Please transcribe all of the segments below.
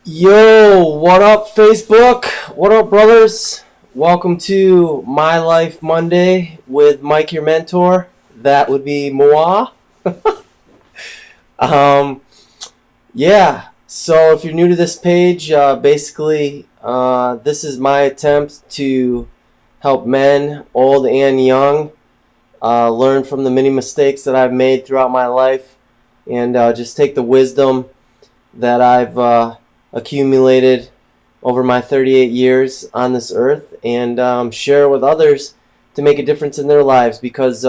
Yo, what up, Facebook? What up, brothers? Welcome to My Life Monday with Mike, your mentor. That would be Moa. Um, yeah, so if you're new to this page, this is my attempt to help men, old and young, learn from the many mistakes that I've made throughout my life and just take the wisdom that I've accumulated over my 38 years on this earth and share with others to make a difference in their lives because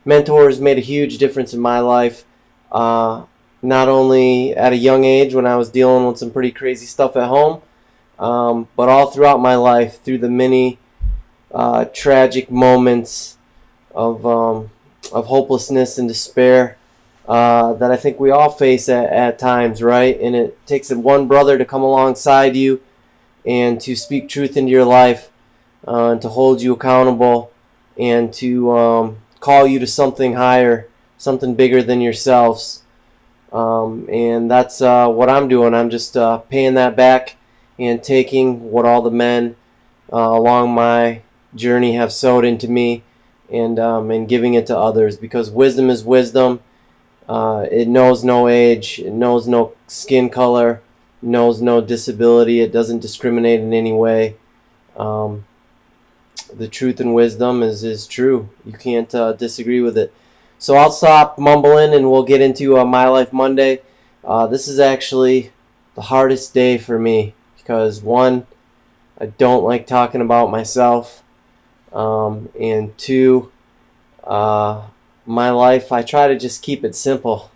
mentors made a huge difference in my life. Not only at a young age when I was dealing with some pretty crazy stuff at home, but all throughout my life through the many tragic moments of hopelessness and despair that I think we all face at times, right? And it takes one brother to come alongside you and to speak truth into your life and to hold you accountable and to call you to something higher, something bigger than yourselves. And that's what I'm doing. I'm just paying that back and taking what all the men along my journey have sowed into me and giving it to others because wisdom is wisdom. It knows no age, it knows no skin color, knows no disability, it doesn't discriminate in any way. Um, the truth and wisdom is true. You can't disagree with it. So I'll stop mumbling and we'll get into My Life Monday. This is actually the hardest day for me because one, I don't like talking about myself, and two, uh, my life, I try to just keep it simple,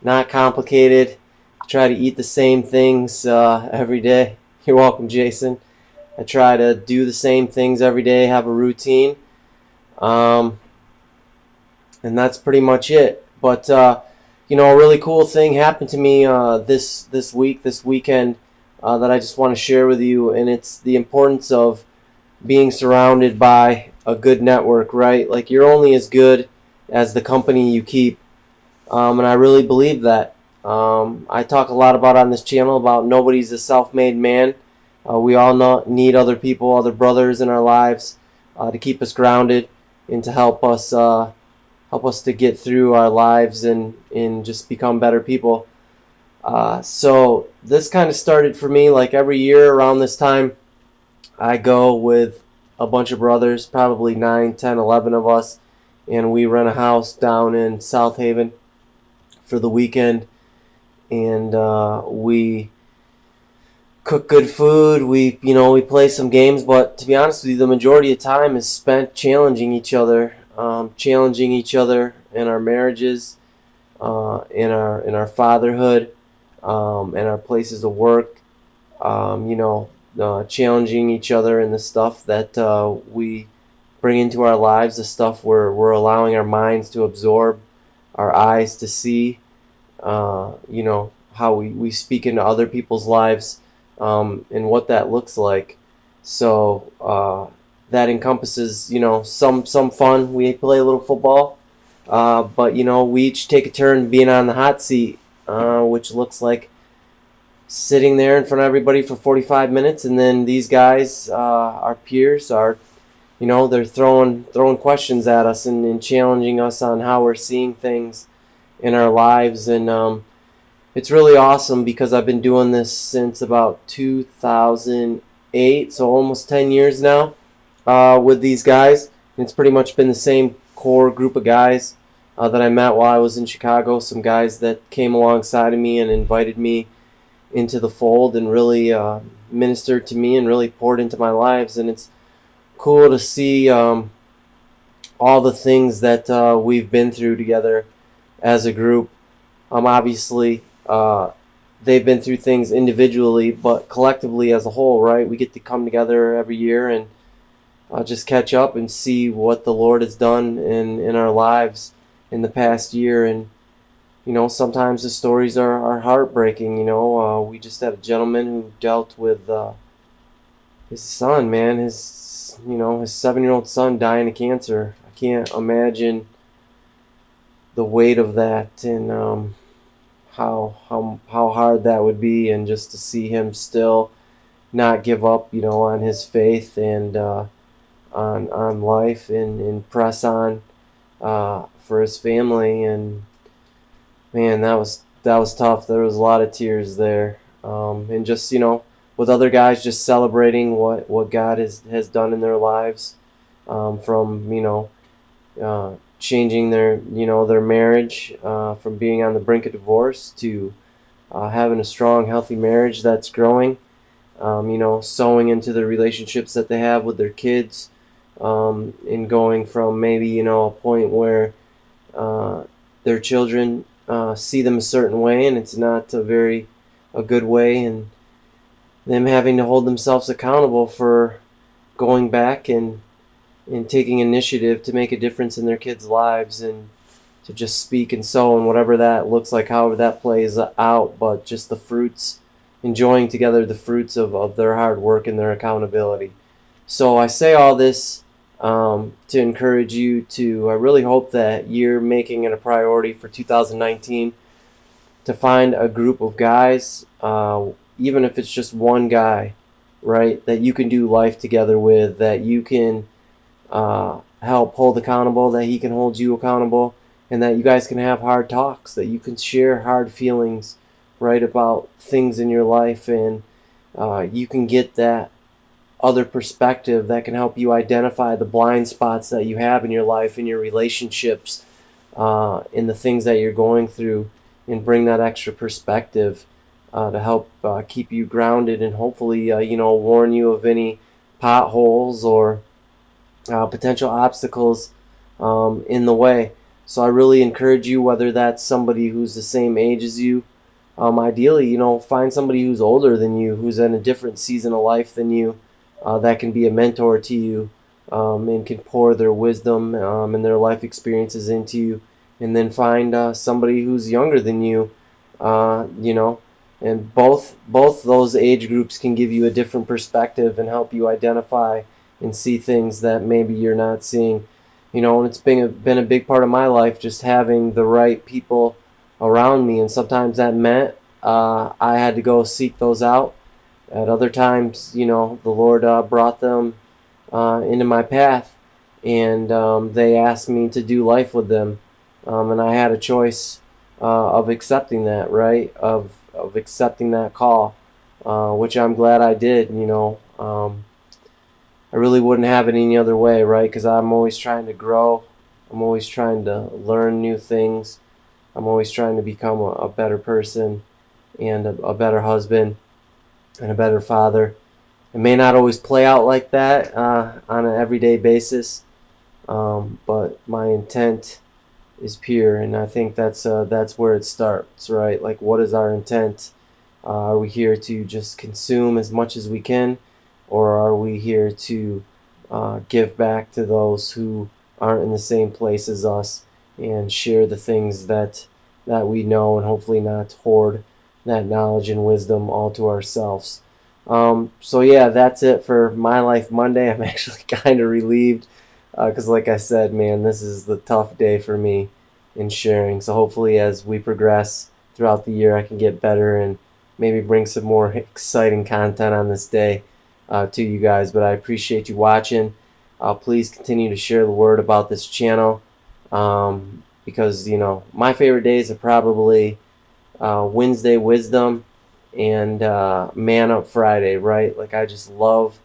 not complicated. I try to eat the same things every day. You're welcome, Jason. I try to do the same things every day, have a routine, um, and that's pretty much it. But a really cool thing happened to me this weekend that I just want to share with you, and it's the importance of being surrounded by a good network, right? Like you're only as good as the company you keep, and I really believe that. I talk a lot about on this channel about nobody's a self-made man. We all need other people, other brothers in our lives to keep us grounded and to help us to get through our lives and just become better people. So this kind of started for me like every year around this time. I go with a bunch of brothers, probably 9, 10, 11 of us, and we rent a house down in South Haven for the weekend. And we cook good food. We play some games, but to be honest with you, the majority of time is spent challenging each other in our marriages, in our fatherhood, in our places of work. Challenging each other in the stuff that we bring into our lives, the stuff we're allowing our minds to absorb, our eyes to see, how we speak into other people's lives, and what that looks like. So that encompasses, some fun. We play a little football, but we each take a turn being on the hot seat, which looks like sitting there in front of everybody for 45 minutes, and then these guys, our peers, they're throwing questions at us and challenging us on how we're seeing things in our lives. And it's really awesome because I've been doing this since about 2008, so almost 10 years now, with these guys. And it's pretty much been the same core group of guys that I met while I was in Chicago. Some guys that came alongside of me and invited me into the fold and really ministered to me and really poured into my lives. And it's cool to see all the things that we've been through together as a group. Obviously, they've been through things individually, but collectively as a whole, right? We get to come together every year and just catch up and see what the Lord has done in our lives in the past year. And sometimes the stories are heartbreaking. We just had a gentleman who dealt with his son, man, his 7-year-old son dying of cancer. I can't imagine the weight of that and how hard that would be, and just to see him still not give up, on his faith and on life, and press on for his family. And man, that was tough. There was a lot of tears there, and just with other guys just celebrating what God has done in their lives, from changing their marriage, from being on the brink of divorce to having a strong, healthy marriage that's growing. Sowing into the relationships that they have with their kids, and going from maybe a point where their children see them a certain way, and it's not a good way, and them having to hold themselves accountable for going back and taking initiative to make a difference in their kids' lives, and to just speak and sow, and whatever that looks like, however that plays out, but just the fruits, enjoying together the fruits of their hard work and their accountability. So I say all this to encourage you I really hope that you're making it a priority for 2019 to find a group of guys, even if it's just one guy, right, that you can do life together with, that you can help hold accountable, that he can hold you accountable, and that you guys can have hard talks, that you can share hard feelings, right, about things in your life, and you can get that other perspective that can help you identify the blind spots that you have in your life, in your relationships, in the things that you're going through, and bring that extra perspective to help keep you grounded, and hopefully warn you of any potholes or potential obstacles in the way. So I really encourage you, whether that's somebody who's the same age as you, ideally, find somebody who's older than you, who's in a different season of life than you, that can be a mentor to you, and can pour their wisdom and their life experiences into you. And then find somebody who's younger than you, and both those age groups can give you a different perspective and help you identify and see things that maybe you're not seeing. And it's been a big part of my life, just having the right people around me, and sometimes that meant I had to go seek those out. At other times, the Lord brought them into my path, and they asked me to do life with them, and I had a choice of accepting that, right? Of accepting that call, which I'm glad I did. I really wouldn't have it any other way, right? Because I'm always trying to grow. I'm always trying to learn new things. I'm always trying to become a better person, and a better husband, and a better father. It may not always play out like that on an everyday basis, but my intent is pure, and I think that's where it starts, right? Like, what is our intent? Are we here to just consume as much as we can, or are we here to give back to those who aren't in the same place as us, and share the things that we know, and hopefully not hoard that knowledge and wisdom all to ourselves? So yeah, that's it for My Life Monday. I'm actually kind of relieved, because like I said, man, this is the tough day for me in sharing. So hopefully as we progress throughout the year, I can get better and maybe bring some more exciting content on this day to you guys. But I appreciate you watching. Please continue to share the word about this channel, because my favorite days are probably Wednesday Wisdom and Man Up Friday, right? Like, I just love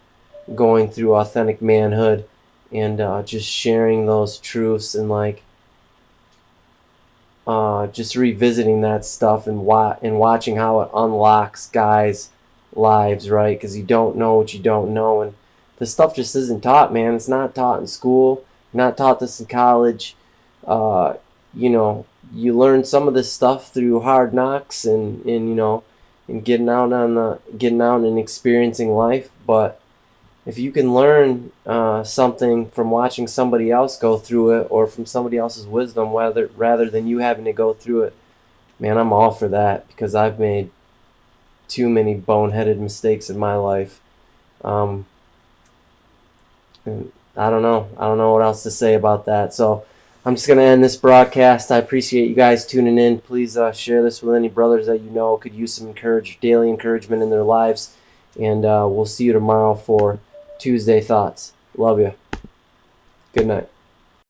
going through authentic manhood, and just sharing those truths, and like just revisiting that stuff, and watching how it unlocks guys' lives, right? Because you don't know what you don't know, and this stuff just isn't taught, man. It's not taught in school. Not taught this in college. You learn some of this stuff through hard knocks, and getting out and experiencing life. But if you can learn something from watching somebody else go through it, or from somebody else's wisdom, rather than you having to go through it, man, I'm all for that, because I've made too many boneheaded mistakes in my life. And I don't know what else to say about that. So I'm just going to end this broadcast. I appreciate you guys tuning in. Please share this with any brothers that you know could use some daily encouragement in their lives. And we'll see you tomorrow for Tuesday Thoughts. Love you. Good night.